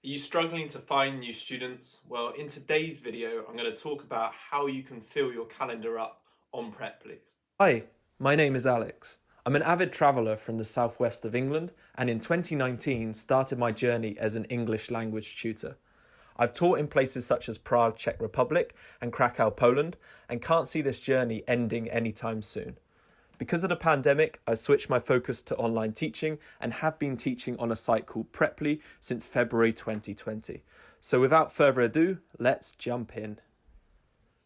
Are you struggling to find new students? Well, in today's video, I'm going to talk about how you can fill your calendar up on Preply. Hi, my name is Alex. I'm an avid traveller from the southwest of England and in 2019 started my journey as an English language tutor. I've taught in places such as Prague, Czech Republic and Krakow, Poland, and can't see this journey ending anytime soon. Because of the pandemic, I switched my focus to online teaching and have been teaching on a site called Preply since February 2020. So without further ado, let's jump in.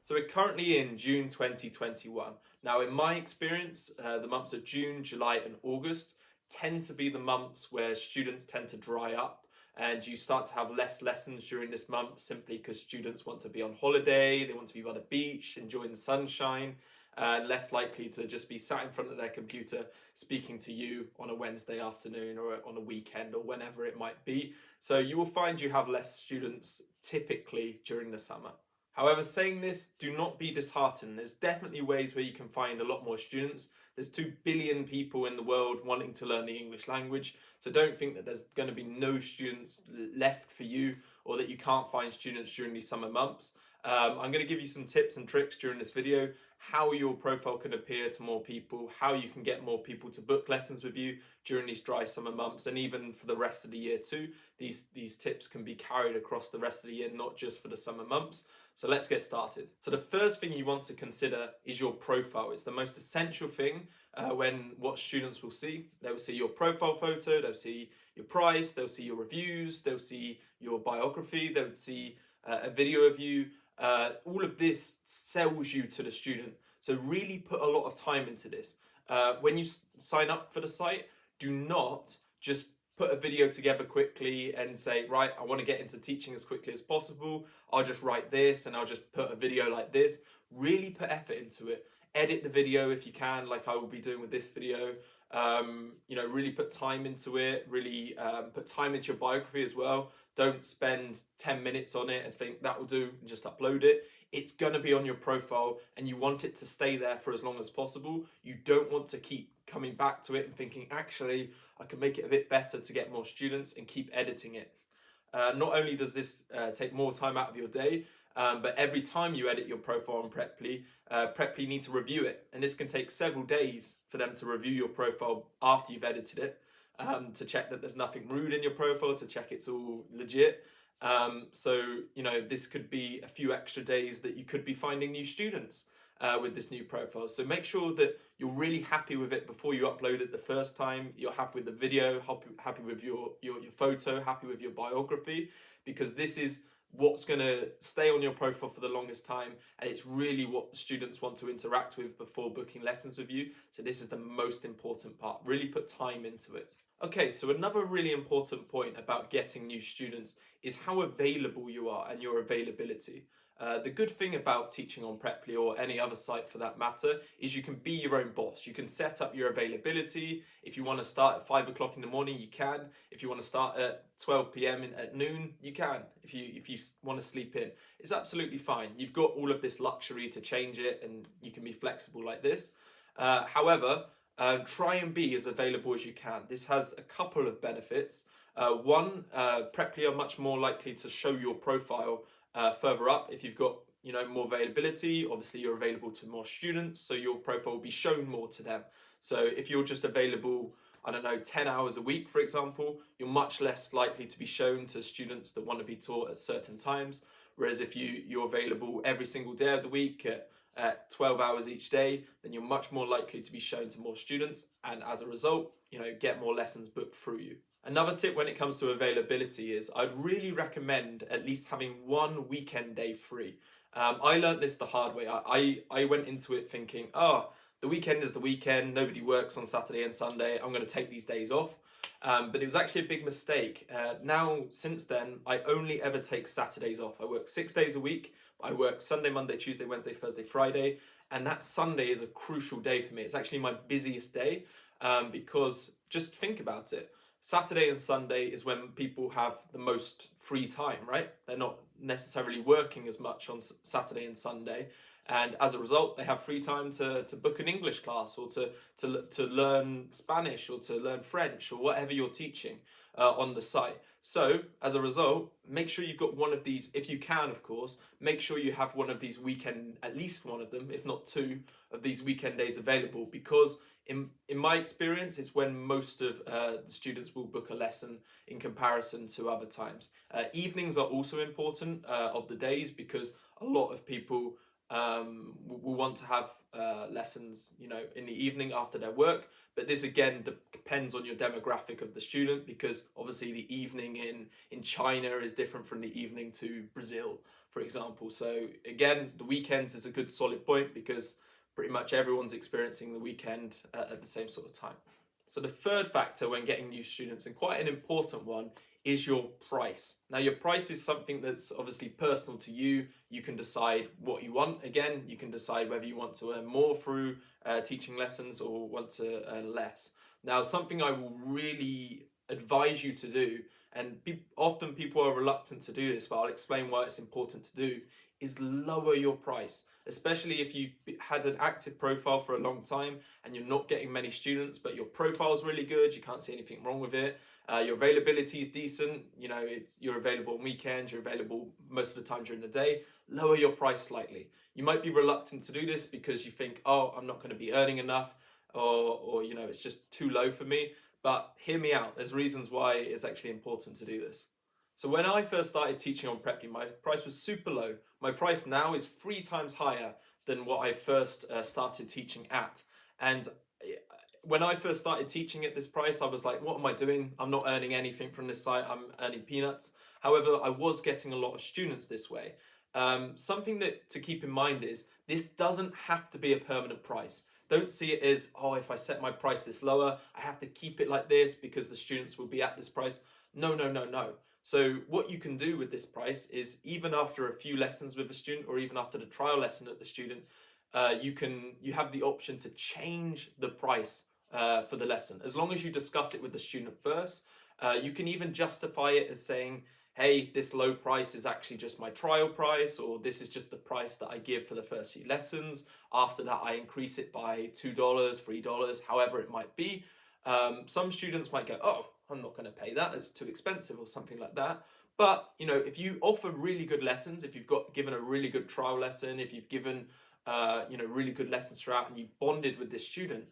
So we're currently in June 2021. Now, in my experience, the months of June, July and August tend to be the months where students tend to dry up and you start to have less lessons during this month simply because students want to be on holiday, they want to be by the beach, enjoying the sunshine, less likely to just be sat in front of their computer speaking to you on a Wednesday afternoon or on a weekend or whenever it might be. So you will find you have less students typically during the summer. However, saying this, do not be disheartened. There's definitely ways where you can find a lot more students. There's 2 billion people in the world wanting to learn the English language. So don't think that there's going to be no students left for you or that you can't find students during these summer months. I'm going to give you some tips and tricks during this video, how your profile can appear to more people, how you can get more people to book lessons with you during these dry summer months, and even for the rest of the year too. These tips can be carried across the rest of the year, not just for the summer months. So let's get started. So the first thing you want to consider is your profile. It's the most essential thing when what students will see. They'll see your profile photo, they'll see your price, they'll see your reviews, they'll see your biography, they'll see a video of you. All of this sells you to the student. So really put a lot of time into this. When you sign up for the site, do not just put a video together quickly and say, right, I want to get into teaching as quickly as possible. I'll just write this and I'll just put a video like this. Really put effort into it. Edit the video if you can, like I will be doing with this video. Really put time into it. Really put time into your biography as well. Don't spend 10 minutes on it and think that will do and just upload it. It's going to be on your profile and you want it to stay there for as long as possible. You don't want to keep coming back to it and thinking, actually, I can make it a bit better to get more students and keep editing it. Not only does this take more time out of your day, but every time you edit your profile on Preply, Preply need to review it. And this can take several days for them to review your profile after you've edited it, to check that there's nothing rude in your profile, to check it's all legit. This could be a few extra days that you could be finding new students with this new profile. So make sure that you're really happy with it before you upload it the first time. You're happy with the video, happy with your photo, happy with your biography, because this is what's going to stay on your profile for the longest time, and it's really what the students want to interact with before booking lessons with you. So this is the most important part. Really put time into it. Okay, so another really important point about getting new students is how available you are and your availability. The good thing about teaching on Preply or any other site for that matter is you can be your own boss. You can set up your availability. If you want to start at 5 o'clock in the morning, you can. If you want to start at 12 p.m. at noon, you can. If you want to sleep in, it's absolutely fine. You've got all of this luxury to change it and you can be flexible like this. However, try and be as available as you can. This has a couple of benefits. One, Preply are much more likely to show your profile further up if you've got more availability. Obviously you're available to more students, so your profile will be shown more to them. So if you're just available, I don't know, 10 hours a week, for example, you're much less likely to be shown to students that want to be taught at certain times. Whereas if you're available every single day of the week at 12 hours each day, then you're much more likely to be shown to more students, and as a result, get more lessons booked through you. Another tip when it comes to availability is I'd really recommend at least having one weekend day free. I learned this the hard way. I went into it thinking, the weekend is the weekend, nobody works on Saturday and Sunday, I'm going to take these days off. But it was actually a big mistake. Now, since then, I only ever take Saturdays off. I work 6 days a week. I work Sunday, Monday, Tuesday, Wednesday, Thursday, Friday. And that Sunday is a crucial day for me. It's actually my busiest day because just think about it. Saturday and Sunday is when people have the most free time, right? They're not necessarily working as much on Saturday and Sunday. And as a result, they have free time to book an English class or to learn Spanish or to learn French or whatever you're teaching on the site. So, as a result, make sure you've got one of these, if you can, of course, make sure you have one of these weekend, at least one of them, if not two of these weekend days available, because in my experience, it's when most of the students will book a lesson in comparison to other times. Evenings are also important of the days because a lot of people will want to have lessons, in the evening after their work. But this again depends on your demographic of the student, because obviously the evening in China is different from the evening to Brazil, for example. So again, the weekends is a good solid point because pretty much everyone's experiencing the weekend at the same sort of time. So the third factor when getting new students, and quite an important one, is your price. Now, your price is something that's obviously personal to you. You can decide what you want. Again, you can decide whether you want to earn more through teaching lessons or want to earn less. Now, something I will really advise you to do, and often people are reluctant to do this, but I'll explain why it's important to do, is lower your price, especially if you've had an active profile for a long time and you're not getting many students, but your profile is really good, you can't see anything wrong with it. Your availability is decent. You're available on weekends. You're available most of the time during the day. Lower your price slightly. You might be reluctant to do this because you think, oh, I'm not going to be earning enough, or it's just too low for me. But hear me out. There's reasons why it's actually important to do this. So when I first started teaching on Preply, my price was super low. My price now is 3 times higher than what I first started teaching at. And when I first started teaching at this price, I was like, what am I doing? I'm not earning anything from this site. I'm earning peanuts. However, I was getting a lot of students this way. Something that to keep in mind is this doesn't have to be a permanent price. Don't see it as, oh, if I set my price this lower, I have to keep it like this because the students will be at this price. No, no, no, no. So what you can do with this price is, even after a few lessons with a student, or even after the trial lesson at the student, you have the option to change the price for the lesson, as long as you discuss it with the student first. You can even justify it as saying, hey, this low price is actually just my trial price, or this is just the price that I give for the first few lessons. After that, I increase it by $2, $3, however it might be. Some students might go, oh, I'm not going to pay that, it's too expensive, or something like that. But if you offer really good lessons, if you've given a really good trial lesson, if you've given really good lessons throughout, and you bonded with this student,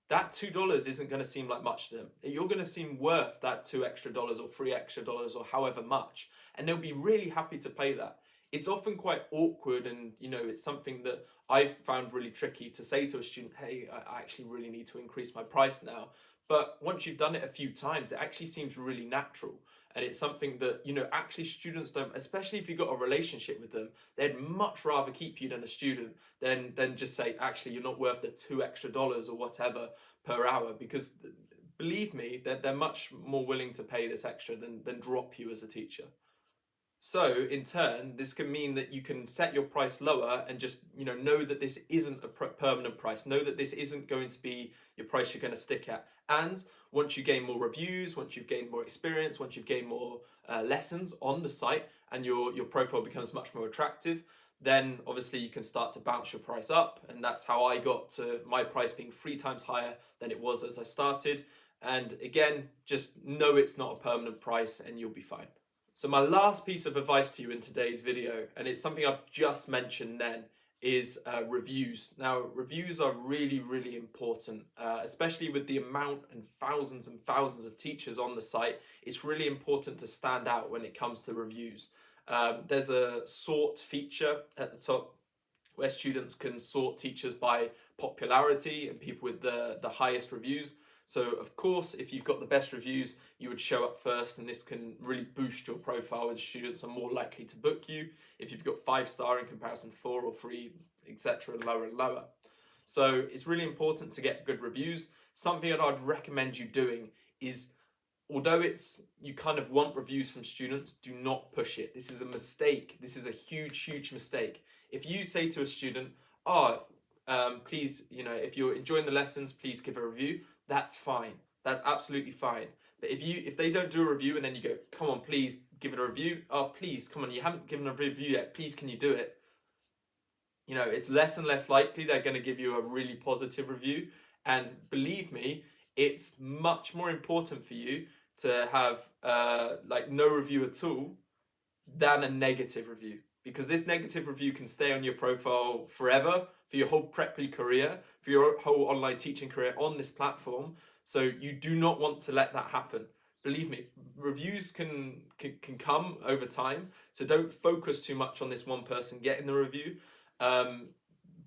that $2 isn't going to seem like much to them. You're going to seem worth that $2 extra or $3 extra, or however much, and they'll be really happy to pay that. It's often quite awkward, and it's something that I've found really tricky to say to a student, hey, I actually really need to increase my price now. But once you've done it a few times, it actually seems really natural. And it's something that, actually students don't, especially if you've got a relationship with them, they'd much rather keep you than a student than just say, actually, you're not worth the $2 extra or whatever per hour, because believe me, they're much more willing to pay this extra than drop you as a teacher. So in turn, this can mean that you can set your price lower and just know that this isn't a permanent price. Know that this isn't going to be your price you're going to stick at. And once you gain more reviews, once you've gained more experience, once you've gained more lessons on the site, and your profile becomes much more attractive, then obviously you can start to bounce your price up. And that's how I got to my price being 3 times higher than it was as I started. And again, just know it's not a permanent price and you'll be fine. So my last piece of advice to you in today's video, and it's something I've just mentioned then, is reviews. Now, reviews are really, really important, especially with the amount and thousands of teachers on the site. It's really important to stand out when it comes to reviews. There's a sort feature at the top where students can sort teachers by popularity and people with the highest reviews. So of course, if you've got the best reviews, you would show up first, and this can really boost your profile, and students are more likely to book you if you've got 5-star in comparison to 4 or 3, etc., lower and lower. So it's really important to get good reviews. Something that I'd recommend you doing is, although you kind of want reviews from students, do not push it. This is a mistake. This is a huge mistake. If you say to a student, please, if you're enjoying the lessons, please give a review, that's fine. That's absolutely fine. But if they don't do a review and then you go, come on, please give it a review. Oh, please, come on, you haven't given a review yet. Please, can you do it? It's less and less likely they're going to give you a really positive review. And believe me, it's much more important for you to have like no review at all than a negative review, because this negative review can stay on your profile forever for your whole Preply career, for your whole online teaching career on this platform. So you do not want to let that happen. Believe me, reviews can come over time, so don't focus too much on this one person getting the review.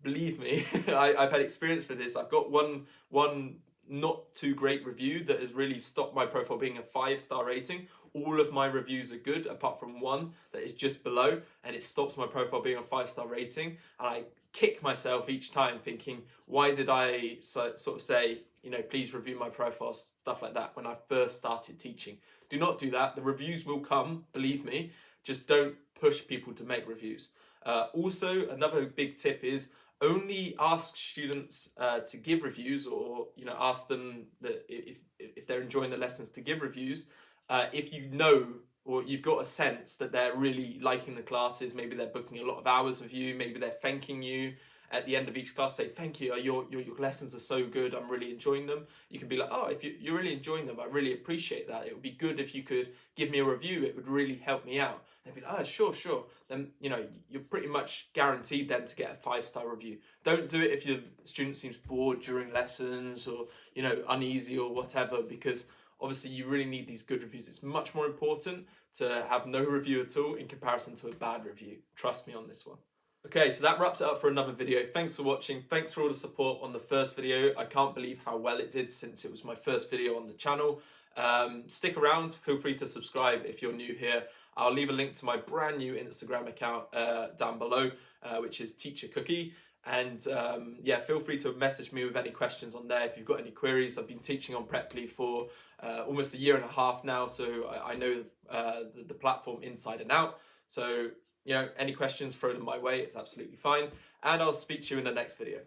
Believe me, I've had experience for this. I've got one not too great review that has really stopped my profile being a 5-star rating. All of my reviews are good apart from one that is just below, and it stops my profile being a 5-star rating. And I kick myself each time thinking, why did I sort of say, please review my profile, stuff like that, when I first started teaching. Do not do that. The reviews will come, believe me. Just don't push people to make reviews. Also, another big tip is only ask students to give reviews, or ask them that if they're enjoying the lessons to give reviews. If you know, or you've got a sense that they're really liking the classes, maybe they're booking a lot of hours with you, maybe they're thanking you at the end of each class, say, thank you, your lessons are so good, I'm really enjoying them. You can be like, oh, if you're really enjoying them, I really appreciate that. It would be good if you could give me a review, it would really help me out. They'd be like, oh, sure. Then, you're pretty much guaranteed then to get a 5-star review. Don't do it if your student seems bored during lessons, or, uneasy or whatever, because obviously you really need these good reviews. It's much more important to have no review at all in comparison to a bad review. Trust me on this one. Okay, so that wraps it up for another video. Thanks for watching. Thanks for all the support on the first video. I can't believe how well it did since it was my first video on the channel. Stick around. Feel free to subscribe if you're new here. I'll leave a link to my brand new Instagram account down below, which is Teacher Cookie. And yeah, feel free to message me with any questions on there if you've got any queries. I've been teaching on Preply for almost a year and a half now, so I know the platform inside and out. So, any questions, throw them my way. It's absolutely fine. And I'll speak to you in the next video.